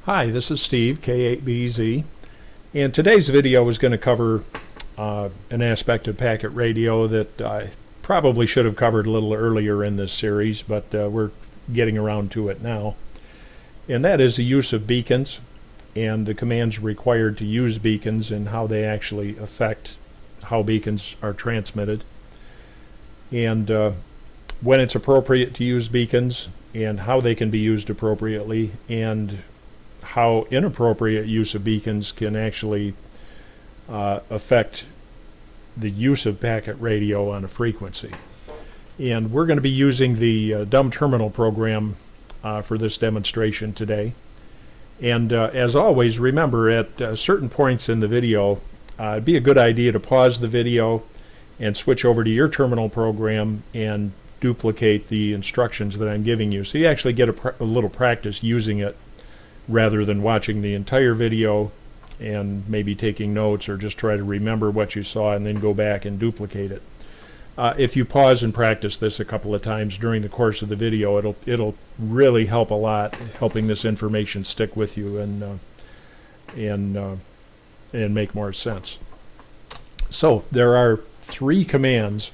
Hi, this is Steve, K8BZ, and today's video is going to cover an aspect of packet radio that I probably should have covered a little earlier in this series, but we're getting around to it now. And that is the use of beacons and the commands required to use beacons and how they actually affect how beacons are transmitted. And when it's appropriate to use beacons and how they can be used appropriately, and how inappropriate use of beacons can actually affect the use of packet radio on a frequency. And we're going to be using the dumb terminal program for this demonstration today. And as always, remember at certain points in the video, it'd be a good idea to pause the video and switch over to your terminal program and duplicate the instructions that I'm giving you, so you actually get a little practice using it rather than watching the entire video and maybe taking notes, or just try to remember what you saw and then go back and duplicate it. If you pause and practice this a couple of times during the course of the video, it'll really help a lot, helping this information stick with you and make more sense. So there are three commands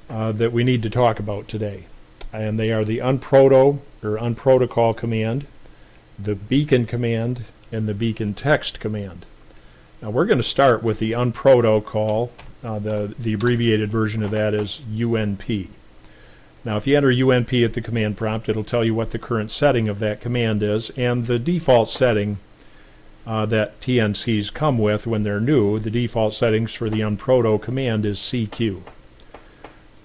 that we need to talk about today, and they are the Unproto or Unprotocol command, the Beacon command, and the Beacon text command. Now we're going to start with the Unproto call. The abbreviated version of that is UNP. Now if you enter UNP at the command prompt, it'll tell you what the current setting of that command is, and the default setting that TNCs come with when they're new, the default settings for the Unproto command is CQ.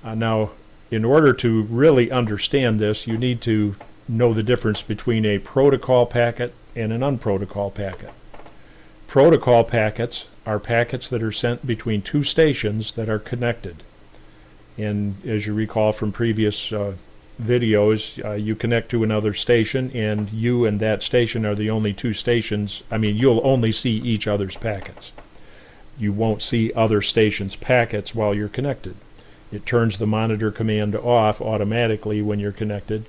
Now in order to really understand this, you need to know the difference between a protocol packet and an unprotocol packet. Protocol packets are packets that are sent between two stations that are connected. And as you recall from previous videos, you connect to another station, and you and that station are the only two stations. I mean, you'll only see each other's packets. You won't see other stations' packets while you're connected. It turns the monitor command off automatically when you're connected,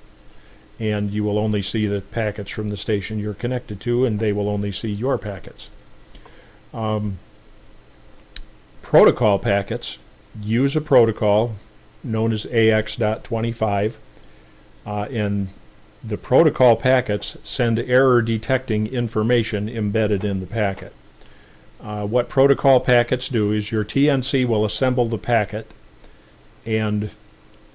and you will only see the packets from the station you're connected to, and they will only see your packets. Protocol packets use a protocol known as AX.25, and the protocol packets send error detecting information embedded in the packet. What protocol packets do is your TNC will assemble the packet, and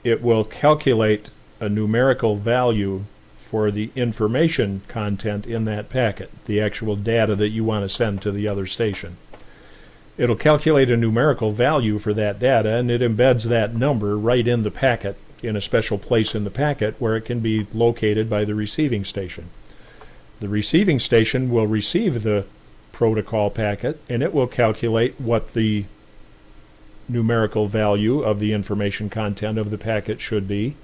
it will calculate a numerical value for the information content in that packet, the actual data that you want to send to the other station. It'll calculate a numerical value for that data, and it embeds that number right in the packet in a special place in the packet where it can be located by the receiving station. The receiving station will receive the protocol packet, and it will calculate what the numerical value of the information content of the packet should be.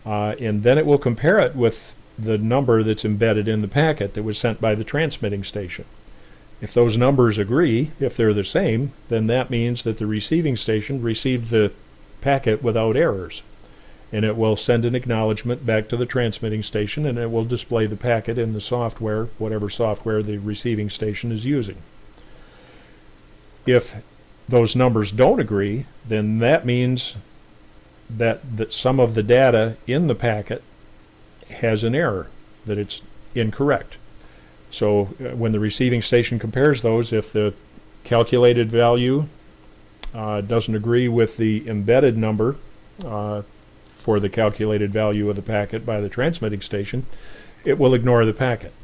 And then it will compare it with the number that's embedded in the packet that was sent by the transmitting station. If those numbers agree, if they're the same, then that means that the receiving station received the packet without errors. And it will send an acknowledgement back to the transmitting station, and it will display the packet in the software, whatever software the receiving station is using. If those numbers don't agree, then that means that some of the data in the packet has an error, that it's incorrect. So when the receiving station compares those, if the calculated value doesn't agree with the embedded number for the calculated value of the packet by the transmitting station, it will ignore the packet.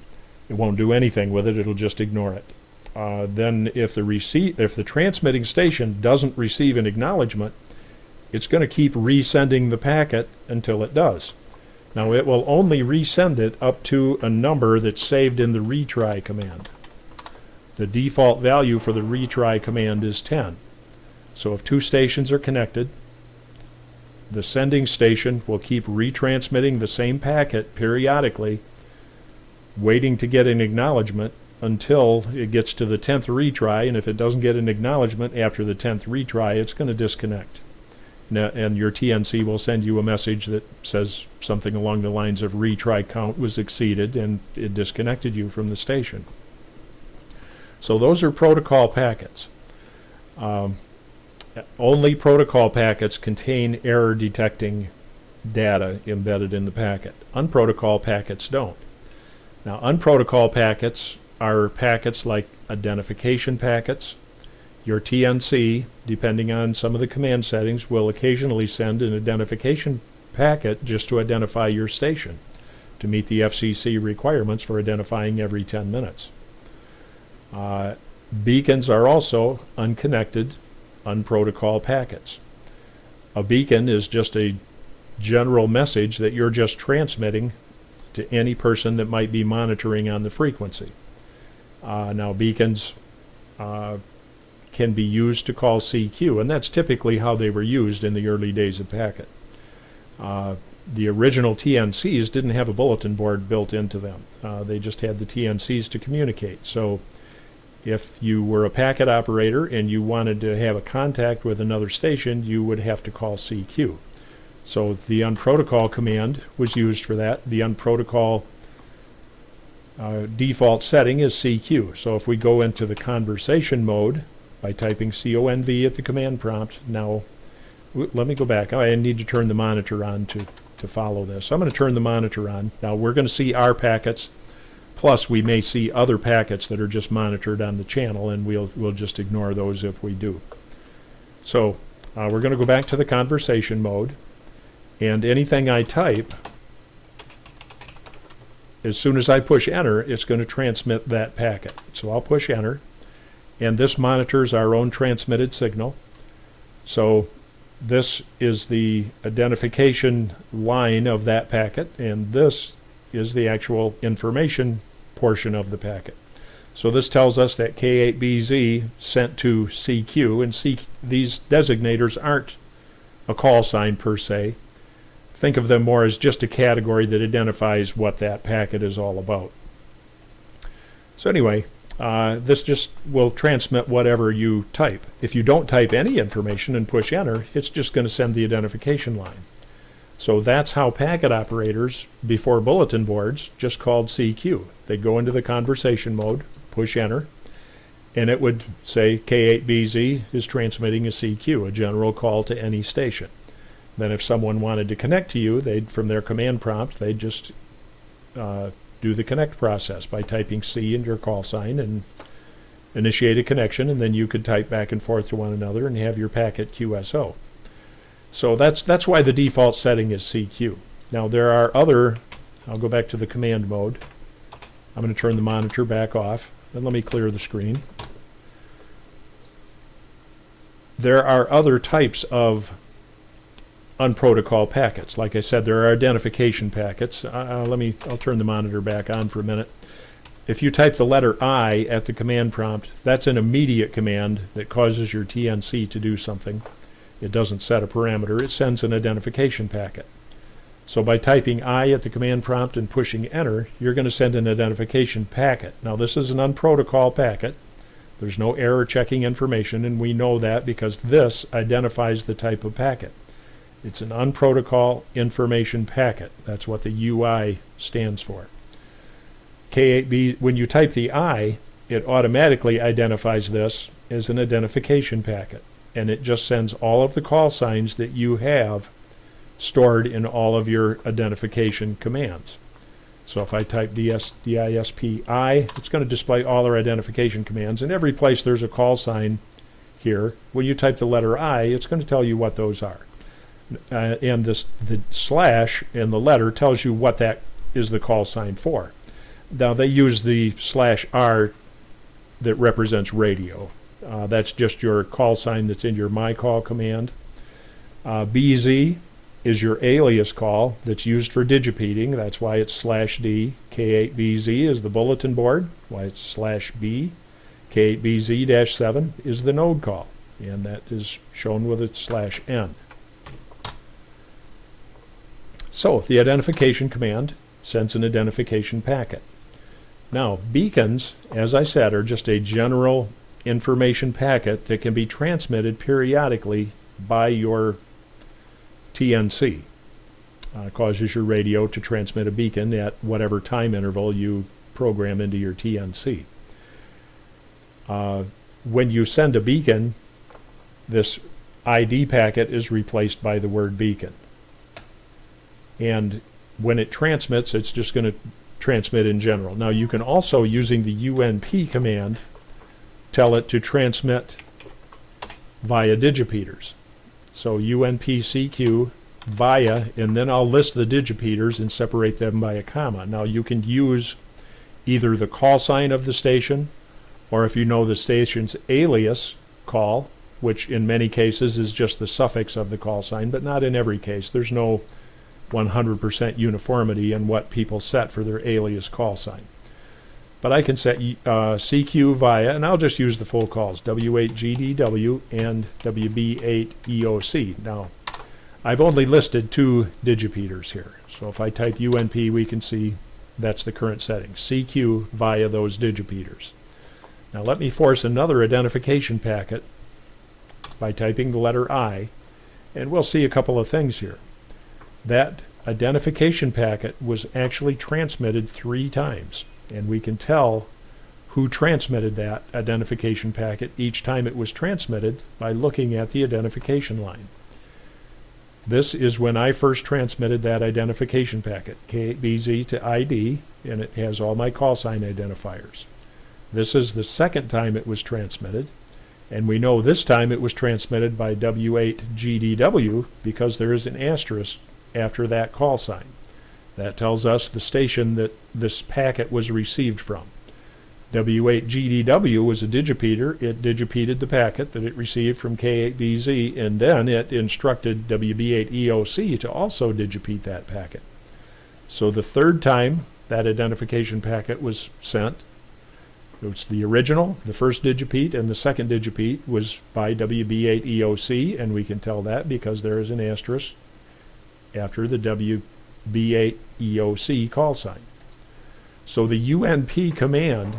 It won't do anything with it, it'll just ignore it. Then if the transmitting station doesn't receive an acknowledgement, it's going to keep resending the packet until it does. Now it will only resend it up to a number that's saved in the retry command. The default value for the retry command is 10. So if two stations are connected, the sending station will keep retransmitting the same packet periodically, waiting to get an acknowledgement until it gets to the 10th retry, and if it doesn't get an acknowledgement after the 10th retry, it's going to disconnect. and your TNC will send you a message that says something along the lines of retry count was exceeded and it disconnected you from the station. So those are protocol packets. Only protocol packets contain error detecting data embedded in the packet. Unprotocol packets don't. Now, unprotocol packets are packets like identification packets. Your TNC, depending on some of the command settings, will occasionally send an identification packet just to identify your station, to meet the FCC requirements for identifying every 10 minutes. Beacons are also unconnected, unprotocol packets. A beacon is just a general message that you're just transmitting to any person that might be monitoring on the frequency. Now, beacons can be used to call CQ, and that's typically how they were used in the early days of packet. The original TNCs didn't have a bulletin board built into them. They just had the TNCs to communicate. So if you were a packet operator and you wanted to have a contact with another station, you would have to call CQ. So the unprotocol command was used for that. The unprotocol default setting is CQ. So if we go into the conversation mode by typing CONV at the command prompt, now let me go back. I need to turn the monitor on to follow this. So I'm going to turn the monitor on. Now we're going to see our packets, plus we may see other packets that are just monitored on the channel, and we'll just ignore those if we do. So we're going to go back to the conversation mode, and anything I type, as soon as I push enter, it's going to transmit that packet. So I'll push enter, and this monitors our own transmitted signal. So this is the identification line of that packet, and this is the actual information portion of the packet. So this tells us that K8BZ sent to CQ, and these designators aren't a call sign per se. Think of them more as just a category that identifies what that packet is all about. So anyway, this just will transmit whatever you type. If you don't type any information and push enter, it's just going to send the identification line. So that's how packet operators, before bulletin boards, just called CQ. They'd go into the conversation mode, push enter, and it would say K8BZ is transmitting a CQ, a general call to any station. Then if someone wanted to connect to you, from their command prompt, they'd just do the connect process by typing C in your call sign and initiate a connection, and then you could type back and forth to one another and have your packet QSO. So that's why the default setting is CQ. Now there are other, I'll go back to the command mode. I'm going to turn the monitor back off, and let me clear the screen. There are other types of unprotocol packets. Like I said, there are identification packets. I'll turn the monitor back on for a minute. If you type the letter I at the command prompt, that's an immediate command that causes your TNC to do something. It doesn't set a parameter. It sends an identification packet. So by typing I at the command prompt and pushing enter, you're going to send an identification packet. Now this is an unprotocol packet. There's no error checking information, and we know that because this identifies the type of packet. It's an unprotocol information packet. That's what the UI stands for. K8B, when you type the I, it automatically identifies this as an identification packet, and it just sends all of the call signs that you have stored in all of your identification commands. So if I type DISPI, it's going to display all our identification commands, and every place there's a call sign here, when you type the letter I, it's going to tell you what those are. And the slash in the letter tells you what that is the call sign for. Now they use the /R that represents radio. That's just your call sign that's in your my call command. BZ is your alias call that's used for digipeating. That's why it's /D. K8BZ is the bulletin board, why it's /B. K8BZ-7 is the node call, and that is shown with a /N. So the identification command sends an identification packet. Now beacons, as I said, are just a general information packet that can be transmitted periodically by your TNC. Causes your radio to transmit a beacon at whatever time interval you program into your TNC. When you send a beacon, this ID packet is replaced by the word beacon. And when it transmits, it's just going to transmit in general. Now you can also, using the UNP command, tell it to transmit via digipeaters. So UNP-CQ via, and then I'll list the digipeaters and separate them by a comma. Now you can use either the call sign of the station, or if you know the station's alias call, which in many cases is just the suffix of the call sign, but not in every case. There's no 100% uniformity in what people set for their alias call sign. But I can set CQ via, and I'll just use the full calls, W8GDW and WB8EOC. Now, I've only listed 2 digipeaters here. So if I type UNP, we can see that's the current setting. CQ via those digipeaters. Now let me force another identification packet by typing the letter I, and we'll see a couple of things here. That identification packet was actually transmitted 3 times, and we can tell who transmitted that identification packet each time it was transmitted by looking at the identification line. This is when I first transmitted that identification packet, K8BZ to ID, and it has all my call sign identifiers. This is the second time it was transmitted, and we know this time it was transmitted by W8GDW because there is an asterisk after that call sign. That tells us the station that this packet was received from. W8GDW was a digipeater. It digipeated the packet that it received from K8BZ, and then it instructed WB8EOC to also digipete that packet. So the third time that identification packet was sent, it's the original, the first digipete, and the second digipete was by WB8EOC, and we can tell that because there is an asterisk after the WB8EOC call sign. So the UNP command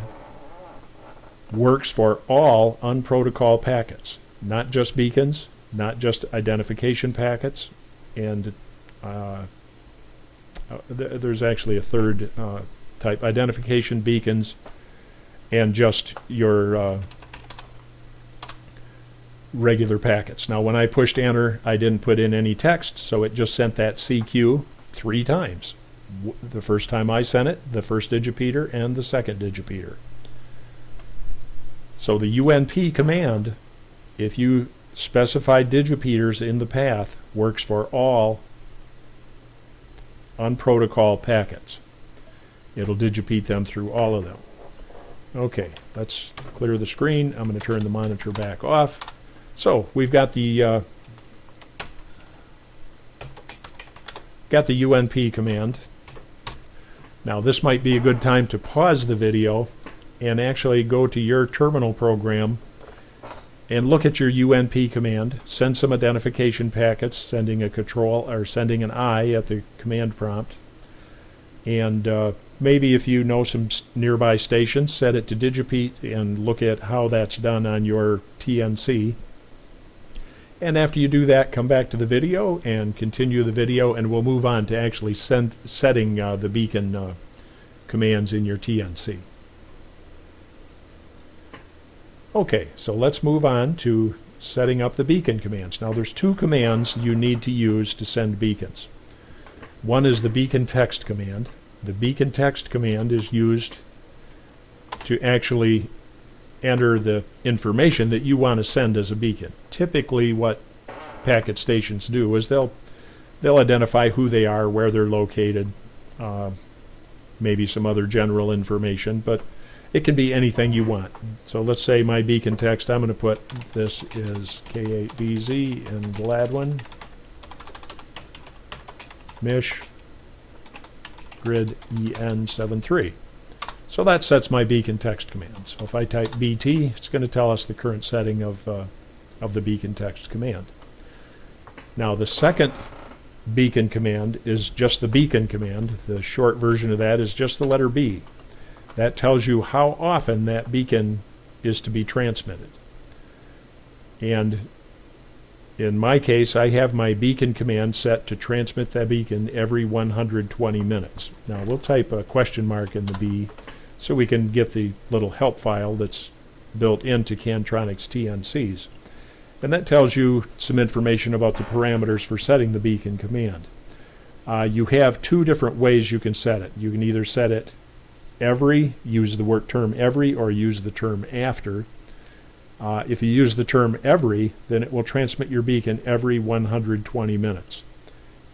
works for all unprotocol packets, not just beacons, not just identification packets, and there's actually a third type, identification beacons, and just your regular packets. Now when I pushed enter, I didn't put in any text, so it just sent that CQ 3 times. The first time I sent it, the first digipeater, and the second digipeater. So the UNP command, if you specify digipeaters in the path, works for all unprotocol packets. It'll digipete them through all of them. Okay, let's clear the screen. I'm going to turn the monitor back off. So we've got the UNP command. Now this might be a good time to pause the video and actually go to your terminal program and look at your UNP command, send some identification packets, sending a control or sending an I at the command prompt, and maybe if you know some nearby stations, set it to digipete and look at how that's done on your TNC. And after you do that, come back to the video and continue the video, and we'll move on to actually setting the beacon commands in your TNC. Okay, so let's move on to setting up the beacon commands. Now there's 2 commands you need to use to send beacons. One is the beacon text command. The beacon text command is used to actually enter the information that you want to send as a beacon. Typically what packet stations do is they'll identify who they are, where they're located, maybe some other general information, but it can be anything you want. So let's say my beacon text, I'm going to put this is K8BZ in Gladwin, Mich, grid EN73. So that sets my beacon text command. So if I type BT, it's going to tell us the current setting of the beacon text command. Now the second beacon command is just the beacon command. The short version of that is just the letter B. That tells you how often that beacon is to be transmitted. And In my case, I have my beacon command set to transmit that beacon every 120 minutes. Now we'll type a question mark in the B so we can get the little help file that's built into Cantronics TNCs. And that tells you some information about the parameters for setting the beacon command. You have two different ways you can set it. You can either set it every, use the word term every, or use the term after. If you use the term every, then it will transmit your beacon every 120 minutes.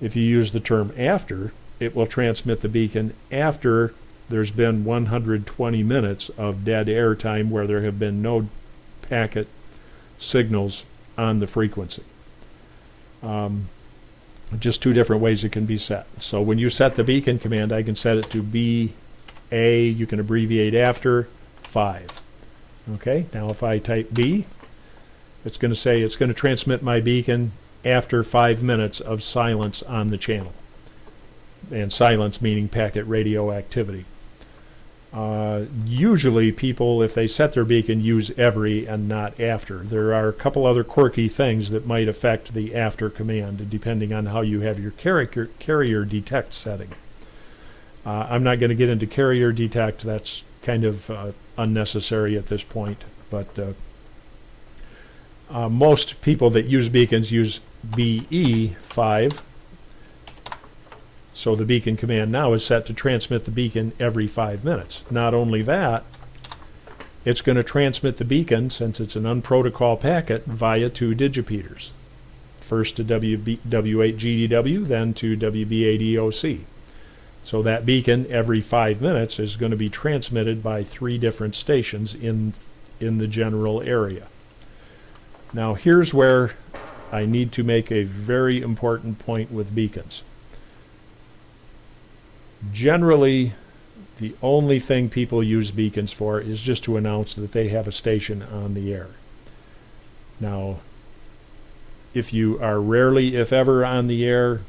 If you use the term after, it will transmit the beacon after there's been 120 minutes of dead air time where there have been no packet signals on the frequency. Just two different ways it can be set. So when you set the beacon command, I can set it to BA, you can abbreviate after, 5. Okay, now if I type B, it's going to say it's going to transmit my beacon after 5 minutes of silence on the channel. And silence meaning packet radio activity. Usually people, if they set their beacon, use every and not after. There are a couple other quirky things that might affect the after command, depending on how you have your carrier detect setting. I'm not going to get into carrier detect. That's kind of unnecessary at this point, but most people that use beacons use BE5. So the beacon command now is set to transmit the beacon every 5 minutes. Not only that, it's going to transmit the beacon, since it's an unprotocol packet, via 2 digipeaters. First to W8GDW, then to WB8EOC. So that beacon every 5 minutes is going to be transmitted by 3 different stations in the general area. Now here's where I need to make a very important point with beacons. Generally, the only thing people use beacons for is just to announce that they have a station on the air. Now, if you are rarely, if ever, on the air,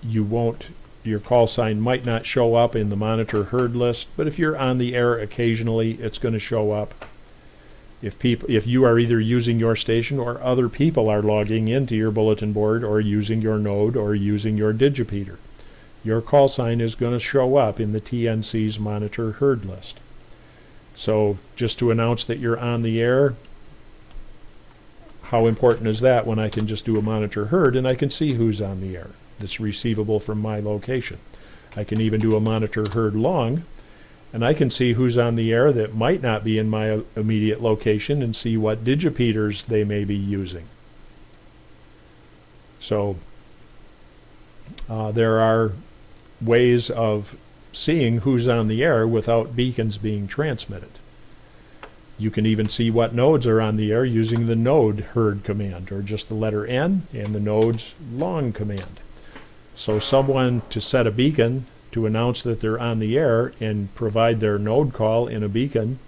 your call sign might not show up in the monitor heard list, but if you're on the air occasionally, it's going to show up. If you are either using your station or other people are logging into your bulletin board or using your node or using your digipeater, your call sign is going to show up in the TNC's monitor heard list. So just to announce that you're on the air, how important is that when I can just do a monitor heard and I can see who's on the air that's receivable from my location? I can even do a monitor heard long, and I can see who's on the air that might not be in my immediate location and see what digipeaters they may be using. So there are ways of seeing who's on the air without beacons being transmitted. You can even see what nodes are on the air using the node heard command, or just the letter N and the node's long command. So someone to set a beacon to announce that they're on the air and provide their node call in a beacon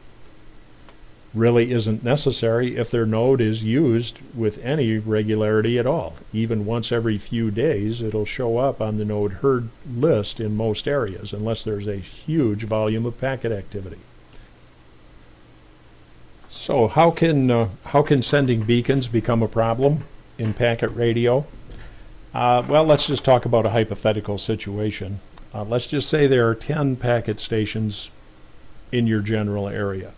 really isn't necessary if their node is used with any regularity at all. Even once every few days, it'll show up on the node heard list in most areas, unless there's a huge volume of packet activity. So how can sending beacons become a problem in packet radio? Well, let's just talk about a hypothetical situation. Let's just say there are 10 packet stations in your general area.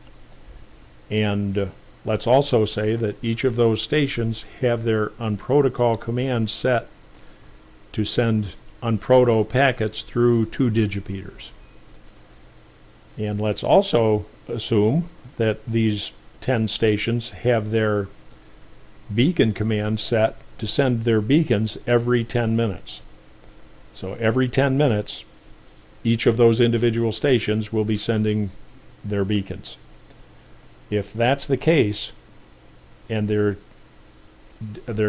And let's also say that each of those stations have their Unprotocol command set to send Unproto packets through 2 digipeaters. And let's also assume that these 10 stations have their beacon command set to send their beacons every 10 minutes. So every 10 minutes, each of those individual stations will be sending their beacons. If that's the case, and they're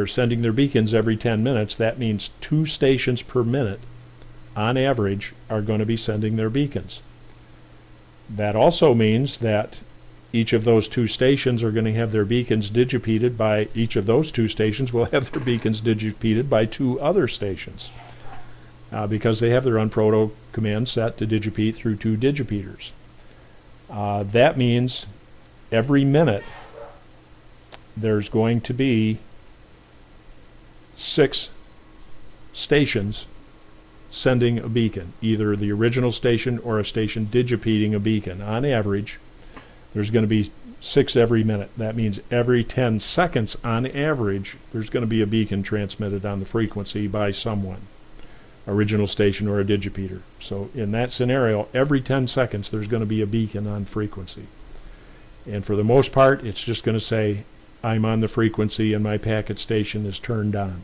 sending their beacons every 10 minutes, that means 2 stations per minute, on average, are going to be sending their beacons. That also means that each of those 2 stations are going to have their beacons digipeated by, each of those 2 stations will have their beacons digipeated by 2 other stations. Because they have their Unproto command set to digipete through 2 digipeaters. That means every minute there's going to be 6 stations sending a beacon, either the original station or a station digipeating a beacon. On average, there's going to be 6 every minute. That means every 10 seconds on average, there's going to be a beacon transmitted on the frequency by someone, original station or a digipeater. So in that scenario, every 10 seconds there's going to be a beacon on frequency. And for the most part, it's just going to say, I'm on the frequency and my packet station is turned on.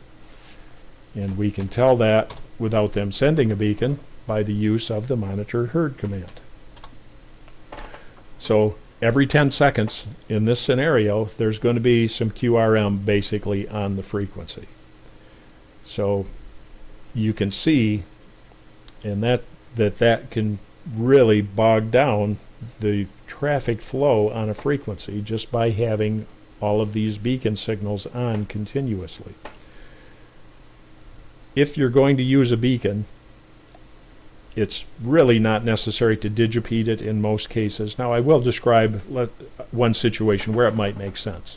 And we can tell that without them sending a beacon by the use of the monitor heard command. So every 10 seconds in this scenario, there's going to be some QRM basically on the frequency. So you can see, and that can really bog down the traffic flow on a frequency just by having all of these beacon signals on continuously. If you're going to use a beacon, it's really not necessary to digipeat it in most cases. Now, I will describe one situation where it might make sense.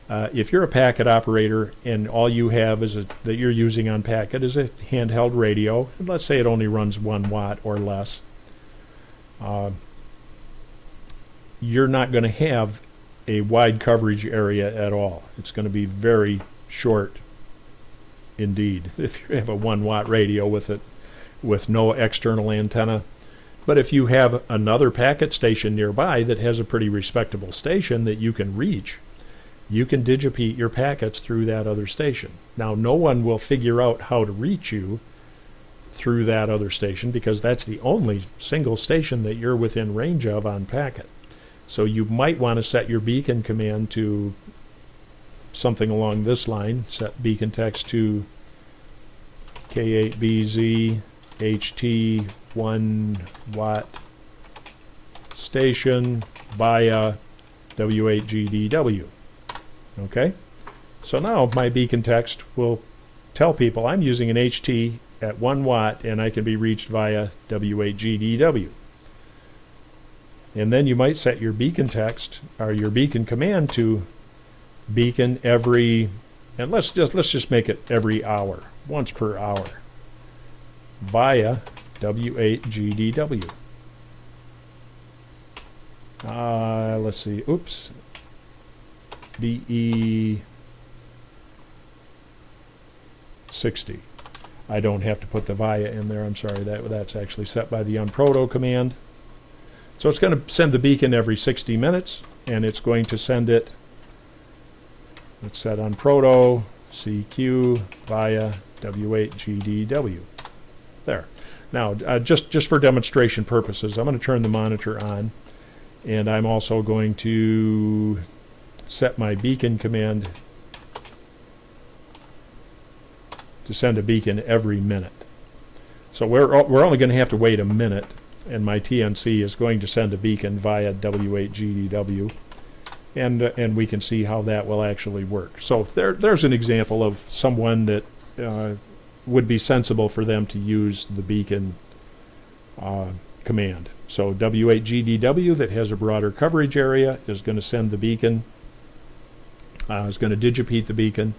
If you're a packet operator and all you have is that you're using on packet is a handheld radio, and let's say it only runs 1 watt or less, you're not going to have a wide coverage area at all. It's going to be very short indeed if you have a 1 watt radio with no external antenna. But if you have another packet station nearby that has a pretty respectable station that you can reach, you can digipeat your packets through that other station. Now, no one will figure out how to reach you through that other station because that's the only single station that you're within range of on packet. So you might want to set your beacon command to something along this line. Set beacon text to K8BZ HT 1 watt station via W8GDW. Okay? So now my beacon text will tell people I'm using an HT at 1 watt and I can be reached via W8GDW. And then you might set your beacon text or your beacon command to beacon every, and let's just make it every hour, once per hour, via W8GDW. Let's see, oops, BE60. I don't have to put the via in there, I'm sorry, that's actually set by the Unproto command. So it's going to send the beacon every 60 minutes, and it's going to send it, let's set Unproto CQ via W8GDW. There. Now, just for demonstration purposes, I'm going to turn the monitor on, and I'm also going to set my beacon command to send a beacon every minute. So we're only going to have to wait a minute, and my TNC is going to send a beacon via W8GDW, and we can see how that will actually work. So there's an example of someone that would be sensible for them to use the beacon command. So W8GDW that has a broader coverage area is going to send the beacon, is going to digipeat the beacon.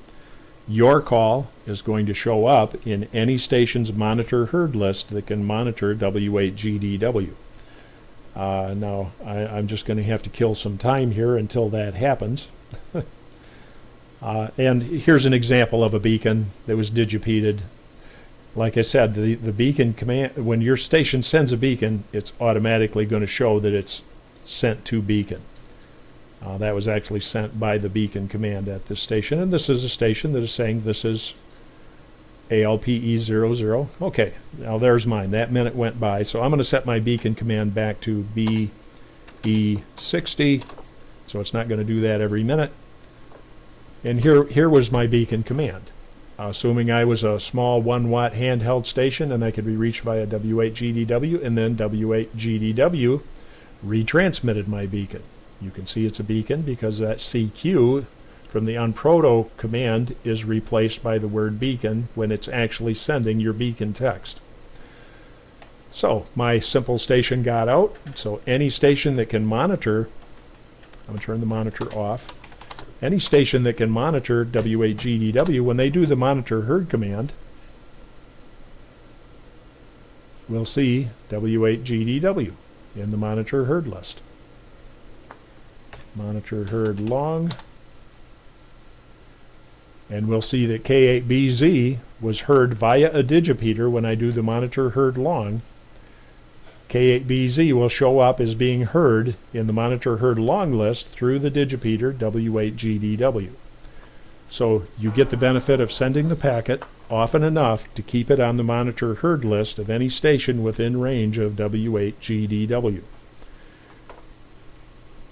Your call is going to show up in any station's monitor heard list that can monitor W8GDW. Now, I'm just going to have to kill some time here until that happens. And here's an example of a beacon that was digipeated. Like I said, the beacon command, when your station sends a beacon, it's automatically going to show that it's sent to beacon. That was actually sent by the beacon command at this station, and this is a station that is saying this is ALPE00. Okay, now there's mine. That minute went by, so I'm going to set my beacon command back to BE60, so it's not going to do that every minute. And here was my beacon command. Assuming I was a small 1 watt handheld station and I could be reached via W8GDW, and then W8GDW retransmitted my beacon. You can see it's a beacon because that CQ from the Unproto command is replaced by the word beacon when it's actually sending your beacon text. So my simple station got out. So any station that can monitor, I'm going to turn the monitor off. any station that can monitor W8GDW, when they do the monitor herd command, we'll see W8GDW in the monitor herd list. Monitor herd long. And we'll see that K8BZ was heard via a digipeater when I do the monitor herd long. K8BZ will show up as being heard in the monitor herd long list through the digipeater W8GDW. So you get the benefit of sending the packet often enough to keep it on the monitor herd list of any station within range of W8GDW.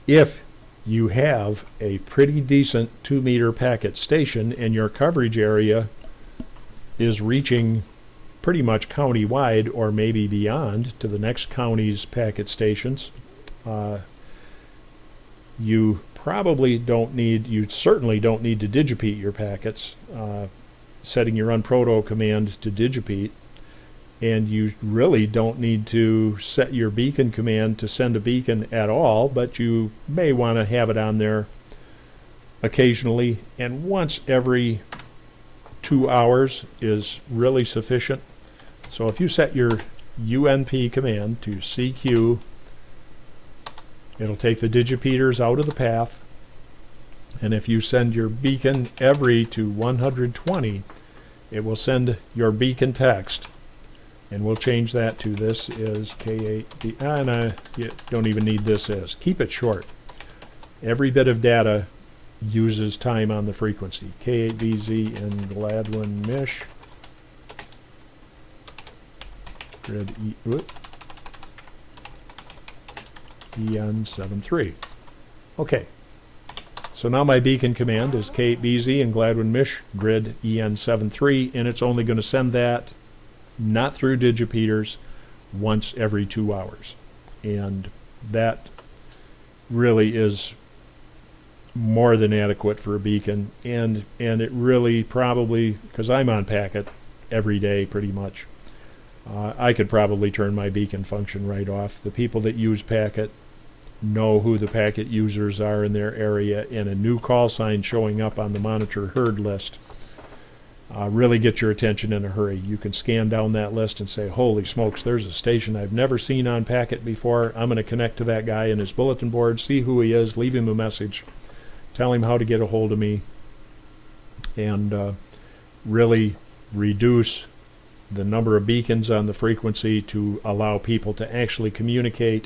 If you have a pretty decent 2-meter packet station and your coverage area is reaching pretty much county-wide or maybe beyond to the next county's packet stations, you certainly don't need to digipeat your packets, setting your Unproto command to digipeat, and you really don't need to set your beacon command to send a beacon at all, but you may want to have it on there occasionally, and once every 2 hours is really sufficient. So if you set your UNP command to CQ, it'll take the digipeaters out of the path, and if you send your beacon every to 120, it will send your beacon text. And we'll change that to this is K8B, and you don't even need this as. Keep it short. Every bit of data uses time on the frequency. K8BZ and Gladwin Mish. Grid EN73. Okay. So now my beacon command is K8BZ and Gladwin Mish, grid EN73, and it's only going to send that not through digipeaters, once every 2 hours. And that really is more than adequate for a beacon, and it really probably, because I'm on packet every day pretty much, I could probably turn my beacon function right off. The people that use packet know who the packet users are in their area, and a new call sign showing up on the monitor herd list really get your attention in a hurry. You can scan down that list and say, holy smokes, there's a station I've never seen on packet before. I'm going to connect to that guy in his bulletin board, see who he is, leave him a message, tell him how to get a hold of me, and really reduce the number of beacons on the frequency to allow people to actually communicate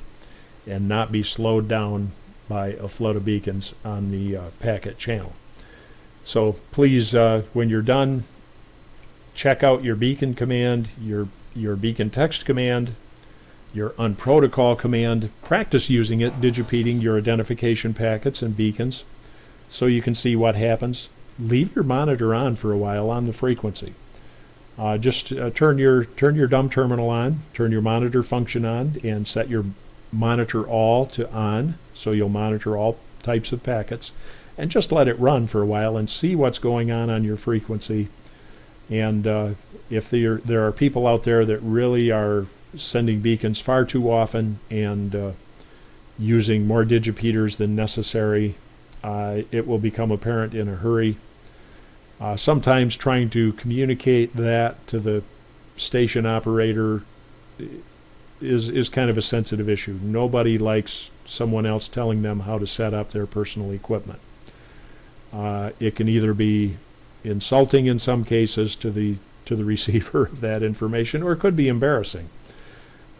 and not be slowed down by a flood of beacons on the packet channel. So please, when you're done, check out your beacon command, your beacon text command, your unprotocol command. Practice using it, digipeating your identification packets and beacons so you can see what happens. Leave your monitor on for a while on the frequency. Just turn your dumb terminal on, turn your monitor function on, and set your monitor all to on, so you'll monitor all types of packets, and just let it run for a while and see what's going on your frequency. And if there are people out there that really are sending beacons far too often and using more digipeaters than necessary, it will become apparent in a hurry. Sometimes trying to communicate that to the station operator is kind of a sensitive issue. Nobody likes someone else telling them how to set up their personal equipment. It can either be insulting in some cases to the receiver of that information, or it could be embarrassing.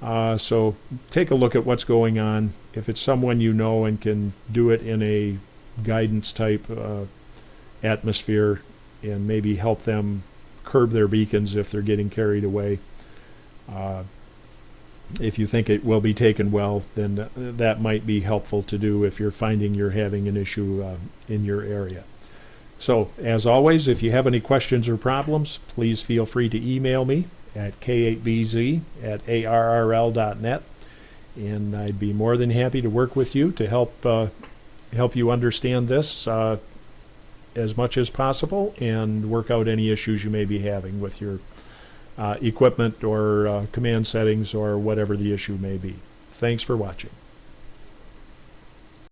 So take a look at what's going on. If it's someone you know and can do it in a guidance type atmosphere, and maybe help them curb their beacons if they're getting carried away. If you think it will be taken well, then that might be helpful to do if you're finding you're having an issue in your area. So, as always, if you have any questions or problems, please feel free to email me at k8bz@arrl.net, and I'd be more than happy to work with you to help you understand this as much as possible and work out any issues you may be having with your equipment or command settings or whatever the issue may be. Thanks for watching.